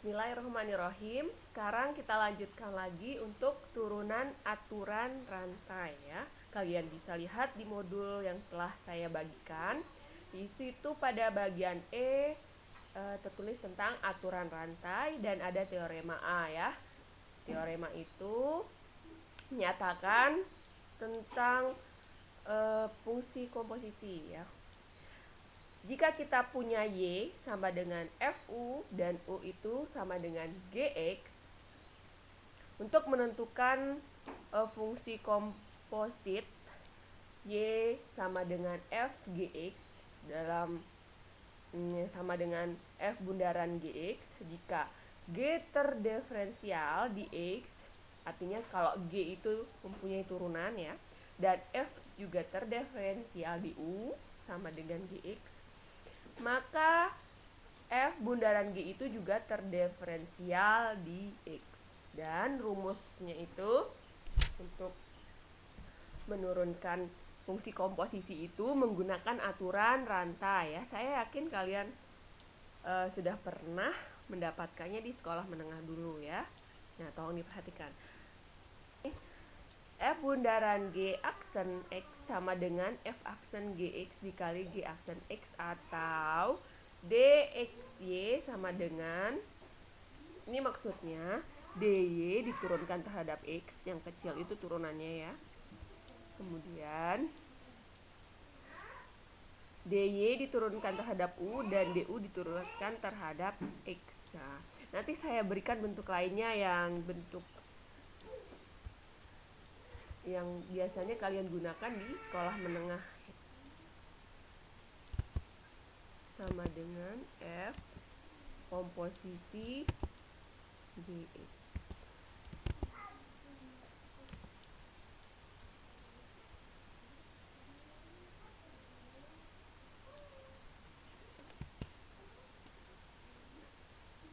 Bismillahirrahmanirrahim. Sekarang kita lanjutkan lagi untuk turunan aturan rantai ya. Kalian bisa lihat di modul yang telah saya bagikan. Di situ pada bagian tertulis tentang aturan rantai dan ada teorema A ya. Teorema itu menyatakan tentang fungsi komposisi ya. Jika kita punya Y sama dengan FU dan U itu sama dengan GX, untuk menentukan fungsi komposit Y sama dengan FGX dalam sama dengan F bundaran GX, jika G terdiferensial di X, artinya kalau G itu mempunyai turunan ya, dan F juga terdiferensial di U sama dengan GX, maka F bundaran G itu juga terdiferensial di X. Dan rumusnya itu untuk menurunkan fungsi komposisi itu menggunakan aturan rantai ya. Saya yakin kalian sudah pernah mendapatkannya di sekolah menengah dulu ya. Nah, tolong diperhatikan. F bundaran G aksen X sama dengan F aksen GX dikali G aksen X, atau DXY sama dengan, ini maksudnya DY diturunkan terhadap X, yang kecil itu turunannya ya. Kemudian DY diturunkan terhadap U dan DU diturunkan terhadap X. Nah, nanti saya berikan bentuk lainnya yang bentuk yang biasanya kalian gunakan di sekolah menengah, sama dengan F komposisi GX.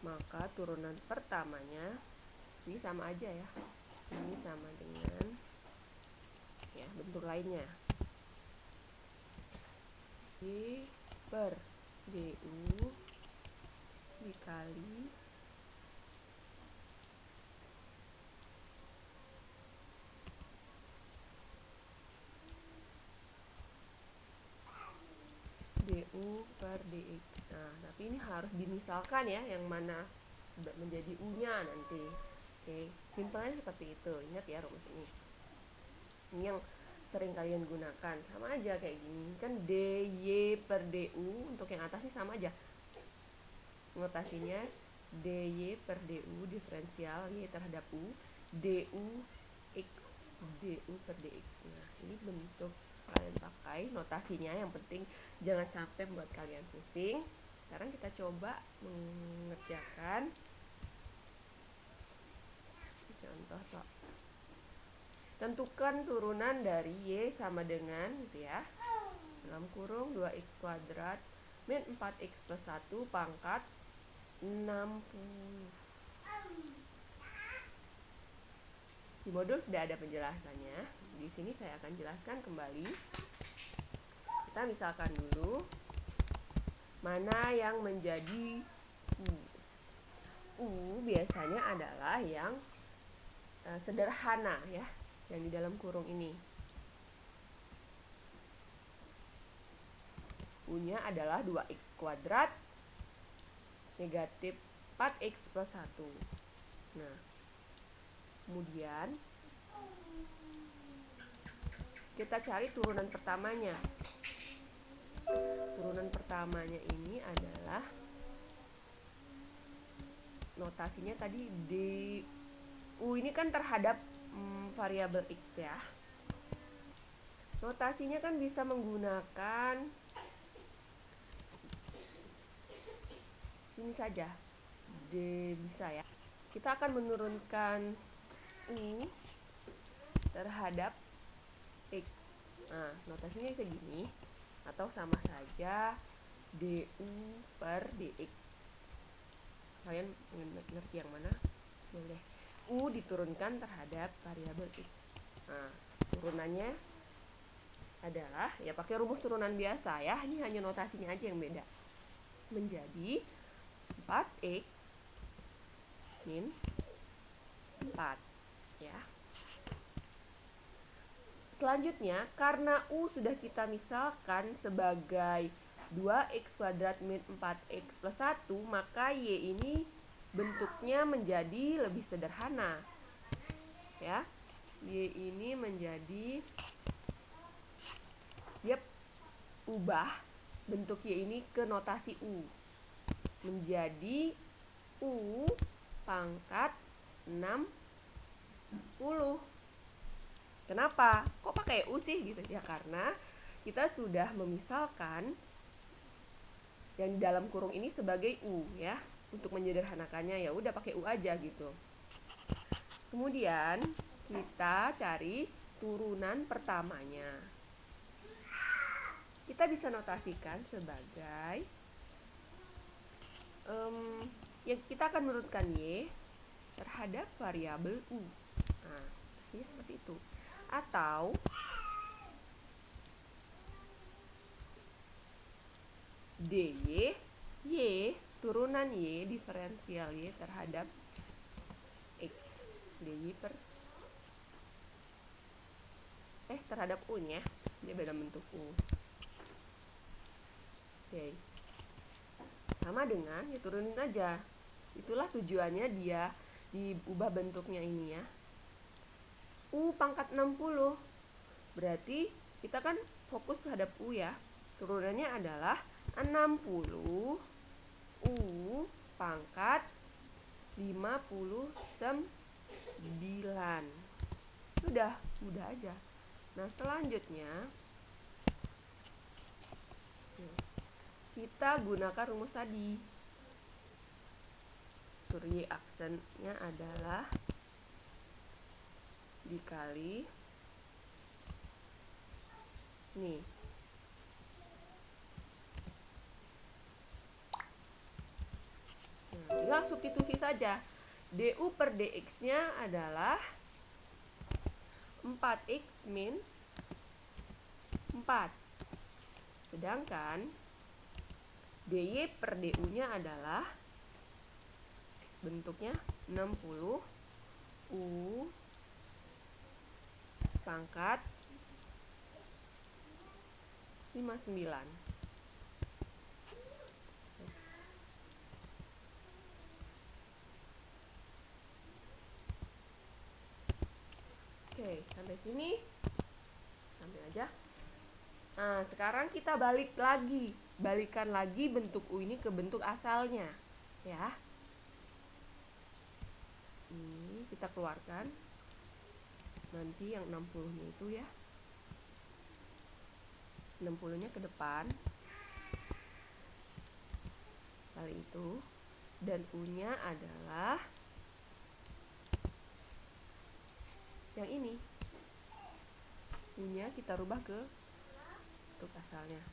Maka turunan pertamanya ini sama aja ya, ini sama dengan ya bentuk lainnya, G per DU dikali DU per DX. Nah, tapi ini harus dimisalkan ya, yang mana menjadi U-nya nanti. Oke, simpelnya seperti itu. Ingat ya rumus ini. Ini yang sering kalian gunakan. Sama aja kayak gini. Kan DY per DU, untuk yang atas ini sama aja. Notasinya DY per DU diferensial Y terhadap U, DU X DU per DX. Nah, ini bentuk kalian pakai notasinya, yang penting jangan sampai membuat kalian pusing. Sekarang kita coba mengerjakan contoh soal. Tentukan turunan dari Y sama dengan gitu ya, dalam kurung 2x kuadrat min 4x plus 1 pangkat 60. Di modul sudah ada penjelasannya. Di sini saya akan jelaskan kembali. Kita misalkan dulu mana yang menjadi U. U biasanya adalah yang sederhana ya, yang di dalam kurung ini. U-nya adalah 2x kuadrat negatif 4x plus 1. Nah, kemudian kita cari turunan pertamanya. Turunan pertamanya ini adalah notasinya tadi U ini kan terhadap variabel X ya. Notasinya kan bisa menggunakan ini saja, D bisa ya. Kita akan menurunkan U terhadap X. Nah, notasinya bisa gini, atau sama saja DU per DX. Kalian ngerti yang mana? Boleh. U diturunkan terhadap variabel X. Nah, turunannya adalah ya pakai rumus turunan biasa ya. Ini hanya notasinya aja yang beda. Menjadi 4x min 4 ya. Selanjutnya, karena U sudah kita misalkan sebagai 2x kuadrat min 4x plus 1, maka Y ini bentuknya menjadi lebih sederhana ya. Y ini menjadi, dia ubah bentuk Y ini ke notasi U menjadi U pangkat 60. Kenapa? Kok pakai U sih gitu? Ya karena kita sudah memisalkan yang di dalam kurung ini sebagai U ya. Untuk menyederhanakannya ya udah pakai U aja gitu. Kemudian kita cari turunan pertamanya. Kita bisa notasikan sebagai ya kita akan menurunkan Y terhadap variabel U. Nah, hasilnya seperti itu. Atau DY, Y, turunan Y, diferensial Y terhadap X. DY terhadap U-nya. Dia beda bentuk U. Oke. Sama dengan, ya turunin aja. Itulah tujuannya dia diubah bentuknya ini ya. U pangkat 60. Berarti kita kan fokus terhadap U ya. Turunannya adalah 60 U pangkat 59. Udah aja. Nah, selanjutnya kita gunakan rumus tadi. Y aksennya adalah dikali nih. Nah, tinggal substitusi saja. DU per DX-nya adalah 4X min 4. Sedangkan DY per DU-nya adalah bentuknya 60 U pangkat 59. Oke, sampai sini. Sampai aja. Nah, sekarang kita balikan lagi bentuk U ini ke bentuk asalnya, ya. Ini kita keluarkan. Nanti yang 60-nya itu ya. 60-nya ke depan. Kali itu. Dan U-nya adalah yang ini. U-nya kita rubah ke bentuk asalnya.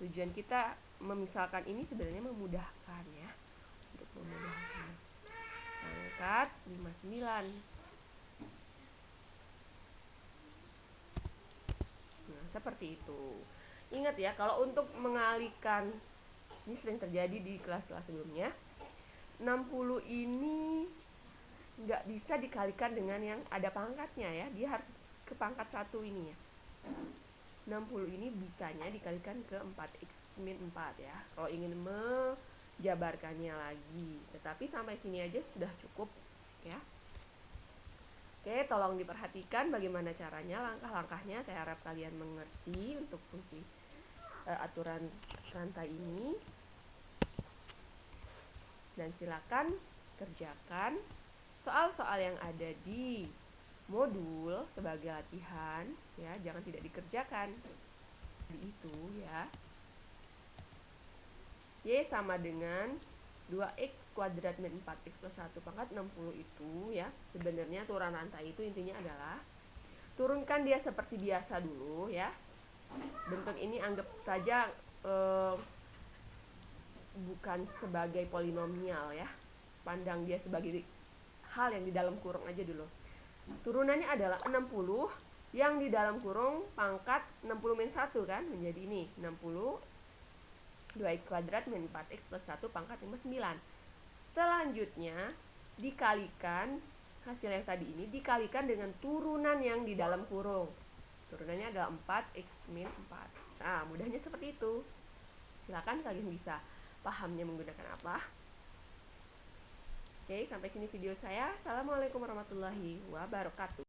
Tujuan kita memisalkan ini sebenarnya memudahkan ya. Untuk memudahkan. Pangkat 59. Nah, seperti itu. Ingat ya, kalau untuk mengalihkan, ini sering terjadi di kelas-kelas sebelumnya, 60 ini nggak bisa dikalikan dengan yang ada pangkatnya ya. Dia harus ke pangkat 1 ini ya. 60 ini bisanya dikalikan ke 4x min 4 ya. Kalau ingin menjabarkannya lagi. Tetapi sampai sini aja sudah cukup ya. Oke, tolong diperhatikan bagaimana caranya, langkah-langkahnya. Saya harap kalian mengerti untuk fungsi aturan rantai ini. Dan silakan kerjakan soal-soal yang ada di modul sebagai latihan ya, jangan tidak dikerjakan. Itu ya. Y sama dengan 2x kuadrat min 4x plus 1 pangkat 60 itu ya. Sebenarnya turunan rantai itu intinya adalah turunkan dia seperti biasa dulu ya. Bentuk ini anggap saja bukan sebagai polinomial ya. Pandang dia sebagai hal yang di dalam kurung aja dulu. Turunannya adalah 60 yang di dalam kurung pangkat 60 min 1 kan, menjadi ini 60 2x kuadrat min 4x plus 1 pangkat 59. Selanjutnya, dikalikan hasil yang tadi ini dikalikan dengan turunan yang di dalam kurung. Turunannya adalah 4x min 4. Nah, mudahnya seperti itu. Silakan kalian bisa pahamnya menggunakan apa. Oke, sampai sini video saya. Assalamualaikum warahmatullahi wabarakatuh.